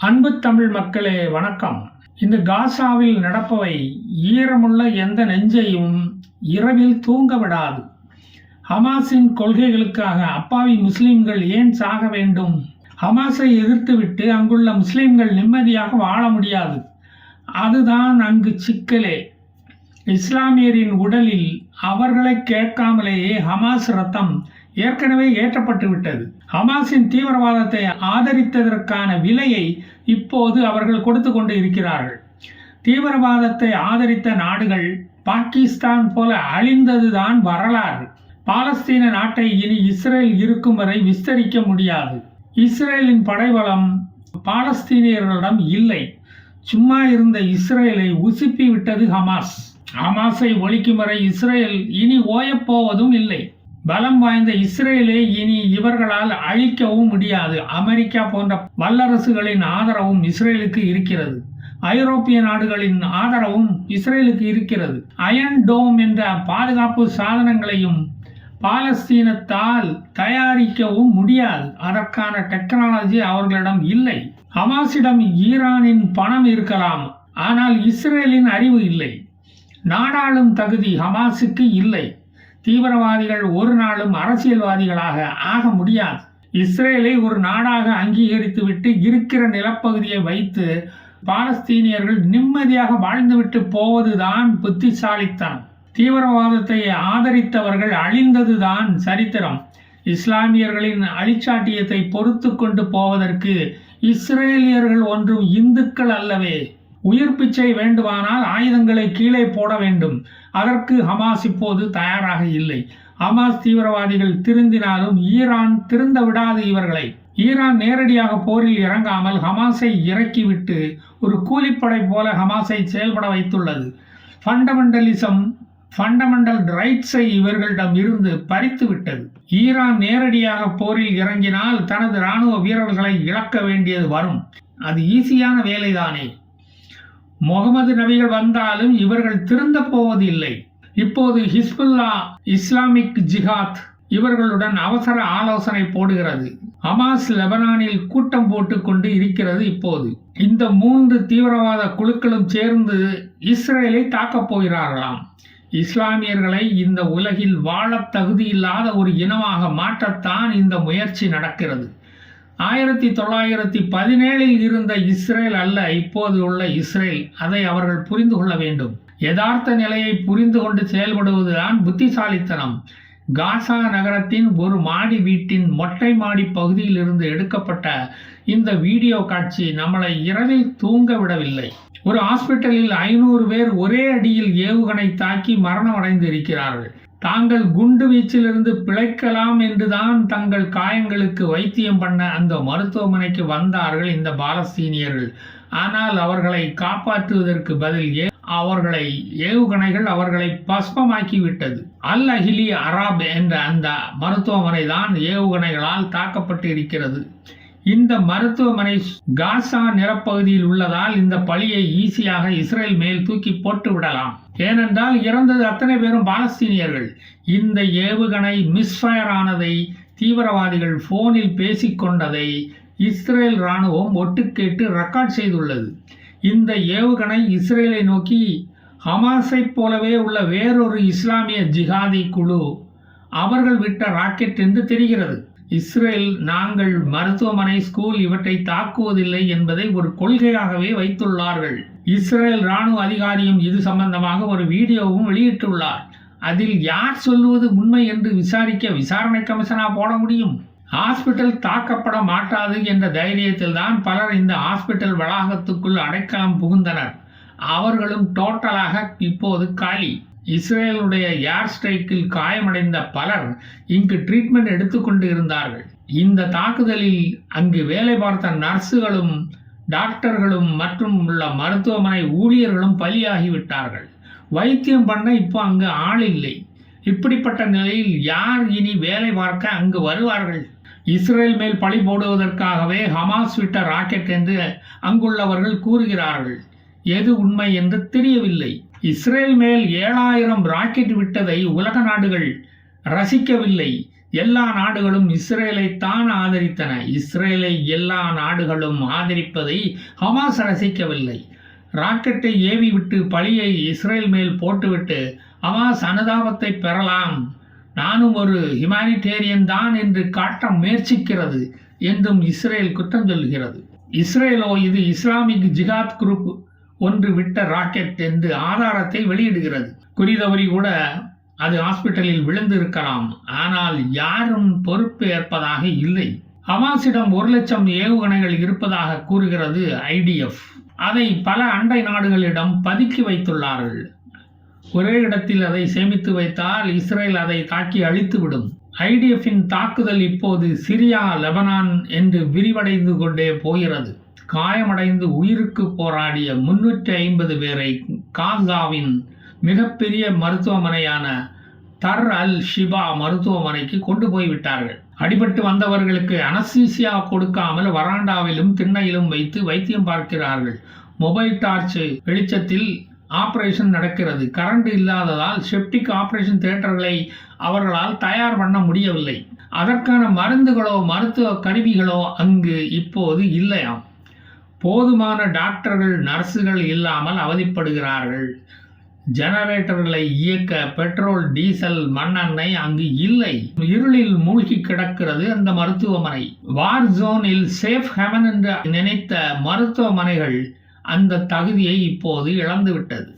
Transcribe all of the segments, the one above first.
அன்பு தமிழ் மக்களே வணக்கம். இந்த காசாவில் நடப்பவை ஈரமுள்ள எந்த நெஞ்சையும் இரவில் தூங்க விடாது. ஹமாஸின் கொள்கைகளுக்காக அப்பாவி முஸ்லிம்கள் ஏன் சாக வேண்டும்? ஹமாஸை எதிர்த்துவிட்டு அங்குள்ள முஸ்லிம்கள் நிம்மதியாக வாழ முடியாது. அதுதான் அங்கு சிக்கலே. இஸ்லாமியரின் உடலில் அவர்களை கேட்காமலேயே ஹமாஸ் ரத்தம் ஏற்கனவே ஏற்றப்பட்டு விட்டது. ஹமாஸின் தீவிரவாதத்தை ஆதரித்ததற்கான விலையை இப்போது அவர்கள் கொடுத்து கொண்டு இருக்கிறார்கள். தீவிரவாதத்தை ஆதரித்த நாடுகள் பாகிஸ்தான் போல அழிந்ததுதான் வரலாறு. பாலஸ்தீன நாட்டை இனி இஸ்ரேல் இருக்கும் வரை விஸ்தரிக்க முடியாது. இஸ்ரேலின் படைபலம் பாலஸ்தீனியர்களிடம் இல்லை. சும்மா இருந்த இஸ்ரேலை உசுப்பி விட்டது ஹமாஸ். ஹமாஸை ஒழிக்கும் வரை இஸ்ரேல் இனி ஓயப்போவதும் இல்லை. பலம் வாய்ந்த இஸ்ரேலை இனி இவர்களால் அழிக்கவும் முடியாது. அமெரிக்கா போன்ற வல்லரசுகளின் ஆதரவும் இஸ்ரேலுக்கு இருக்கிறது. ஐரோப்பிய நாடுகளின் ஆதரவும் இஸ்ரேலுக்கு இருக்கிறது. அயன் டோம் என்ற பாதுகாப்பு சாதனங்களையும் பாலஸ்தீனத்தால் தயாரிக்கவும் முடியாது. அதற்கான டெக்னாலஜி அவர்களிடம் இல்லை. ஹமாஸிடம் ஈரானின் பணம் இருக்கலாம், ஆனால் இஸ்ரேலின் அறிவு இல்லை. நாடாளும் தகுதி ஹமாஸுக்கு இல்லை. தீவிரவாதிகள் ஒரு நாளும் அரசியல்வாதிகளாக ஆக முடியாது. இஸ்ரேலை ஒரு நாடாக அங்கீகரித்துவிட்டு இருக்கிற நிலப்பகுதியை வைத்து பாலஸ்தீனியர்கள் நிம்மதியாக வாழ்ந்துவிட்டு போவதுதான் புத்திசாலித்தனம். தீவிரவாதத்தை ஆதரித்தவர்கள் அழிந்ததுதான் சரித்திரம். இஸ்லாமியர்களின் அழிச்சாட்டியத்தை பொறுத்து கொண்டு போவதற்கு இஸ்ரேலியர்கள் ஒன்றும் இந்துக்கள் அல்லவே. உயிர் பிச்சை வேண்டுமானால் ஆயுதங்களை கீழே போட வேண்டும். அதற்கு ஹமாஸ் இப்போது தயாராக இல்லை. ஹமாஸ் தீவிரவாதிகள் திருந்தினாலும் ஈரான் திருந்த விடாது இவர்களை. ஈரான் நேரடியாக போரில் இறங்காமல் ஹமாஸை இறக்கிவிட்டு ஒரு கூலிப்படை போல ஹமாஸை செயல்பட வைத்துள்ளது. ஃபண்டமெண்டல் ரைட்ஸை இவர்களிடம் இருந்து பறித்து விட்டது. ஈரான் நேரடியாக போரில் இறங்கினால் தனது இராணுவ வீரர்களை இழக்க வேண்டியது வரும். அது ஈஸியான வேலைதானே. முகமது நபிகள் வந்தாலும் இவர்கள் திருந்த போவது இல்லை. இப்போது ஹிஸ்புல்லா, இஸ்லாமிக் ஜிஹாத் இவர்களுடன் அவசர ஆலோசனை போடுகிறது. ஹமாஸ் லெபனானில் கூட்டம் போட்டு கொண்டு இருக்கிறது. இப்போது இந்த 3 தீவிரவாத குழுக்களும் சேர்ந்து இஸ்ரேலை தாக்கப் போகிறார்களாம். இஸ்லாமியர்களை இந்த உலகில் வாழ தகுதியில்லாத ஒரு இனமாக மாற்றத்தான் இந்த முயற்சி நடக்கிறது. 1917 இருந்த இஸ்ரேல் அல்ல இப்போது உள்ள இஸ்ரேல். அதை அவர்கள் புரிந்து கொள்ள வேண்டும். யதார்த்த நிலையை புரிந்து கொண்டு செயல்படுவதுதான் புத்திசாலித்தனம். காசா நகரத்தின் ஒரு மாடி வீட்டின் மொட்டை மாடி பகுதியில் இருந்து எடுக்கப்பட்ட இந்த வீடியோ காட்சி நம்மளை இரவில் தூங்க விடவில்லை. ஒரு ஹாஸ்பிட்டலில் 500 பேர் ஒரே அடியில் ஏவுகணை தாக்கி மரணம் அடைந்து இருக்கிறார்கள். தாங்கள் குண்டு வீச்சிலிருந்து பிழைக்கலாம் என்றுதான் தங்கள் காயங்களுக்கு வைத்தியம் பண்ண அந்த மருத்துவமனைக்கு வந்தார்கள் இந்த பாலஸ்தீனியர்கள். ஆனால் அவர்களை காப்பாற்றுவதற்கு பதில் அவர்களை ஏவுகணைகள் அவர்களை பஸ்பமாக்கி விட்டது. அல் அஹிலி அராப் என்ற அந்த மருத்துவமனை தான் ஏவுகணைகளால் தாக்கப்பட்டு இருக்கிறது. இந்த மருத்துவமனை காசா நிலப்பகுதியில் உள்ளதால் இந்த பழியை ஈஸியாக இஸ்ரேல் மேல் தூக்கி போட்டு விடலாம். ஏனென்றால் இறந்தது அத்தனை பேரும் பாலஸ்தீனியர்கள். இந்த ஏவுகணை மிஸ்ஃபயர் ஆனதை, தீவிரவாதிகள் போனில் பேசிக்கொண்டதை இஸ்ரேல் இராணுவம் ஒட்டு கேட்டு ரெக்கார்ட் செய்துள்ளது. இந்த ஏவுகணை இஸ்ரேலை நோக்கி ஹமாஸை போலவே உள்ள வேறொரு இஸ்லாமிய ஜிஹாதி குழு அவர்கள் விட்ட ராக்கெட் என்று தெரிகிறது. இஸ்ரேல் நாங்கள் மருத்துவமனை, ஸ்கூல் இவற்றை தாக்குவதில்லை என்பதை ஒரு கொள்கையாகவே வைத்துள்ளார்கள். இஸ்ரேல் இராணுவ அதிகாரியும் இது சம்பந்தமாக ஒரு வீடியோவும் வெளியிட்டுள்ளார். அதில் யார் சொல்லுவது உண்மை என்று விசாரிக்க விசாரணை கமிஷனா போட முடியும்? ஹாஸ்பிட்டல் தாக்கப்பட மாட்டாது என்ற தைரியத்தில் தான் பலர் இந்த ஹாஸ்பிட்டல் வளாகத்துக்குள் அடைக்கலம் புகுந்தனர். அவர்களும் டோட்டலாக இப்போது காலி. இஸ்ரேலுடைய ஏர் ஸ்ட்ரைக்கில் காயமடைந்த பலர் இங்கு ட்ரீட்மெண்ட் எடுத்துக்கொண்டு இருந்தார்கள். இந்த தாக்குதலில் அங்கு வேலை பார்த்த நர்ஸுகளும் டாக்டர்களும் மற்றும் உள்ள மருத்துவமனை ஊழியர்களும் பலியாகிவிட்டார்கள். வைத்தியம் பண்ண இப்போ அங்கு ஆள் இல்லை. இப்படிப்பட்ட நிலையில் யார் இனி வேலை பார்க்க அங்கு வருவார்கள்? இஸ்ரேல் மேல் பழி போடுவதற்காகவே ஹமாஸ் விட்ட ராக்கெட் என்று அங்குள்ளவர்கள் கூறுகிறார்கள். எது உண்மை என்று தெரியவில்லை. இஸ்ரேல் மேல் 7000 ராக்கெட் விட்டதை உலக நாடுகள் ரசிக்கவில்லை. எல்லா நாடுகளும் இஸ்ரேலைத்தான் ஆதரித்தன. இஸ்ரேலை எல்லா நாடுகளும் ஆதரிப்பதை ஹமாஸ் ரசிக்கவில்லை. ராக்கெட்டை ஏவி விட்டு பழியை இஸ்ரேல் மேல் போட்டுவிட்டு ஹமாஸ் அனுதாபத்தை பெறலாம், நானும் ஒரு ஹியூமானிடேரியன் தான் என்று காட்ட முயற்சிக்கிறது என்றும் இஸ்ரேல் குற்றம் சொல்கிறது. இஸ்ரேலோ இது இஸ்லாமிக் ஜிஹாத் குரூப் ஒன்று விட்ட ராக்கெட் என்று ஆதாரத்தை வெளியிடுகிறது. குறிதவறி கூட அது ஹாஸ்பிட்டலில் விழுந்து இருக்கலாம், ஆனால் யாரும் பொறுப்பு ஏற்பதாக இல்லை. ஹமாஸிடம் 1,00,000 ஏவுகணைகள் இருப்பதாக கூறுகிறது IDF. அதை பல அண்டை நாடுகளிடம் பதுக்கி வைத்துள்ளார்கள். ஒரே இடத்தில் அதை சேமித்து வைத்தால் இஸ்ரேல் அதை தாக்கி அழித்துவிடும். IDF-இன் தாக்குதல் இப்போது சிரியா, லெபனான் என்று விரிவடைந்து கொண்டே போகிறது. காயமடைந்து உயிருக்கு போராடிய 350 பேரை காசாவின் மிகப்பெரிய மருத்துவமனையான தர் அல் ஷிபா மருத்துவமனைக்கு கொண்டு போய்விட்டார்கள். அடிபட்டு வந்தவர்களுக்கு அனஸ்தீசியா கொடுக்காமல் வராண்டாவிலும் திண்ணையிலும் வைத்து வைத்தியம் பார்க்கிறார்கள். மொபைல் டார்ச் வெளிச்சத்தில் ஆபரேஷன் நடக்கிறது. கரண்ட் இல்லாததால் செப்டிக் ஆபரேஷன் தியேட்டர்களை அவர்களால் தயார் பண்ண முடியவில்லை. அதற்கான மருந்துகளோ மருத்துவ கருவிகளோ அங்கு இப்போது இல்லையாம். போதுமான டாக்டர்கள், நர்ஸுகள் இல்லாமல் அவதிப்படுகிறார்கள். ஜெனரேட்டர்களை இயக்க பெட்ரோல், டீசல், மண்ணெண்ணெய் அங்கு இல்லை. இருளில் மூழ்கி கிடக்கிறது அந்த மருத்துவமனை. வார் ஜோனில் சேஃப் ஹெவன் என்று நினைத்த மருத்துவமனைகள் அந்த தகுதியை இப்போது இழந்துவிட்டது.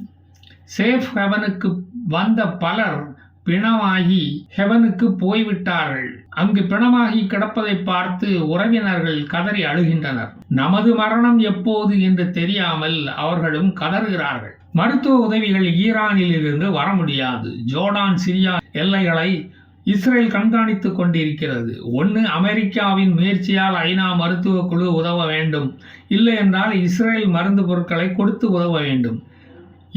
சேஃப் ஹெவனுக்கு வந்த பலர் பிணமாகி ஹெவனுக்கு போய்விட்டார்கள். அங்கு பிணமாகி கிடப்பதை பார்த்து உறவினர்கள் கதறி அழுகின்றனர். நமது மரணம் எப்போது என்று தெரியாமல் அவர்களும் கதறுகிறார்கள். மருத்துவ உதவிகள் ஈரானில் இருந்து வர முடியாது. ஜோர்டான், சிரியா எல்லைகளை இஸ்ரேல் கண்காணித்துக் கொண்டிருக்கிறது. ஒன்று அமெரிக்காவின் முயற்சியால் ஐநா மருத்துவ குழு உதவ வேண்டும், இல்லை என்றால் இஸ்ரேல் மருந்து பொருட்களை கொடுத்து உதவ வேண்டும்.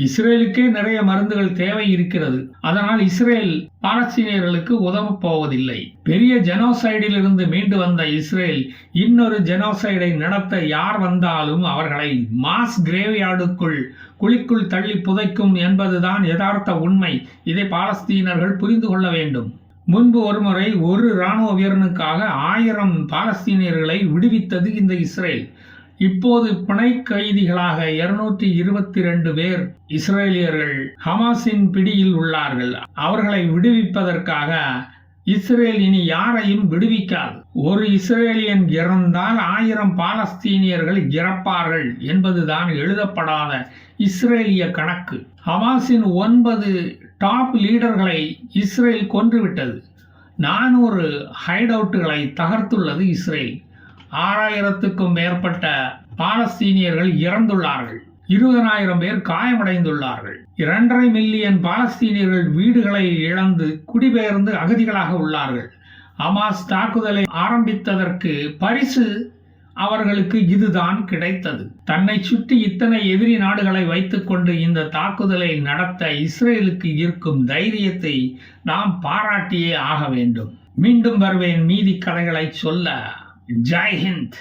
இஸ்ரேலுக்கே நிறைய மருந்துகள் தேவை இருக்கிறது. அதனால் இஸ்ரேல் பாலஸ்தீனியர்களுக்கு உதவப் போவதில்லை. பெரிய ஜெனோசைடில் இருந்து மீண்டு வந்த இஸ்ரேல் இன்னொரு ஜெனோசைடை நடத்த யார் வந்தாலும் அவர்களை மாஸ் கிரேவ்யார்டுக்குள், குழிக்குள் தள்ளி புதைக்கும் என்பதுதான் யதார்த்த உண்மை. இதை பாலஸ்தீனர்கள் புரிந்து கொள்ள வேண்டும். முன்பு ஒருமுறை ஒரு இராணுவ வீரனுக்காக 1000 பாலஸ்தீனியர்களை விடுவித்தது இந்த இஸ்ரேல். இப்போது பிணை கைதிகளாக 222 பேர் இஸ்ரேலியர்கள் ஹமாஸின் பிடியில் உள்ளார்கள். அவர்களை விடுவிப்பதற்காக இஸ்ரேல் இனி யாரையும் விடுவிக்காது. ஒரு இஸ்ரேலியன் இறந்தால் 1000 பாலஸ்தீனியர்கள் இறப்பார்கள் என்பதுதான் எழுதப்படாத இஸ்ரேலிய கணக்கு. ஹமாஸின் 9 டாப் லீடர்களை இஸ்ரேல் கொன்றுவிட்டது. 400 ஹைடவுட்டுகளை தகர்த்துள்ளது இஸ்ரேல். 6000க்கும் மேற்பட்ட பாலஸ்தீனியர்கள் இறந்துள்ளார்கள். 20,000 பேர் காயமடைந்துள்ளார்கள். 2.5 மில்லியன் பாலஸ்தீனியர்கள் வீடுகளை இழந்து குடிபெயர்ந்து அகதிகளாக உள்ளார்கள். ஹமாஸ் தாக்குதலை ஆரம்பித்ததற்கு பரிசு அவர்களுக்கு இதுதான் கிடைத்தது. தன்னை சுற்றி இத்தனை எதிரி நாடுகளை வைத்துக்கொண்டு இந்த தாக்குதலை நடத்த இஸ்ரேலுக்கு இருக்கும் தைரியத்தை நாம் பாராட்டியே ஆக வேண்டும். மீண்டும் வருவேன் மீதி கதைகளை சொல்ல. ஜெய் ஹிந்த்.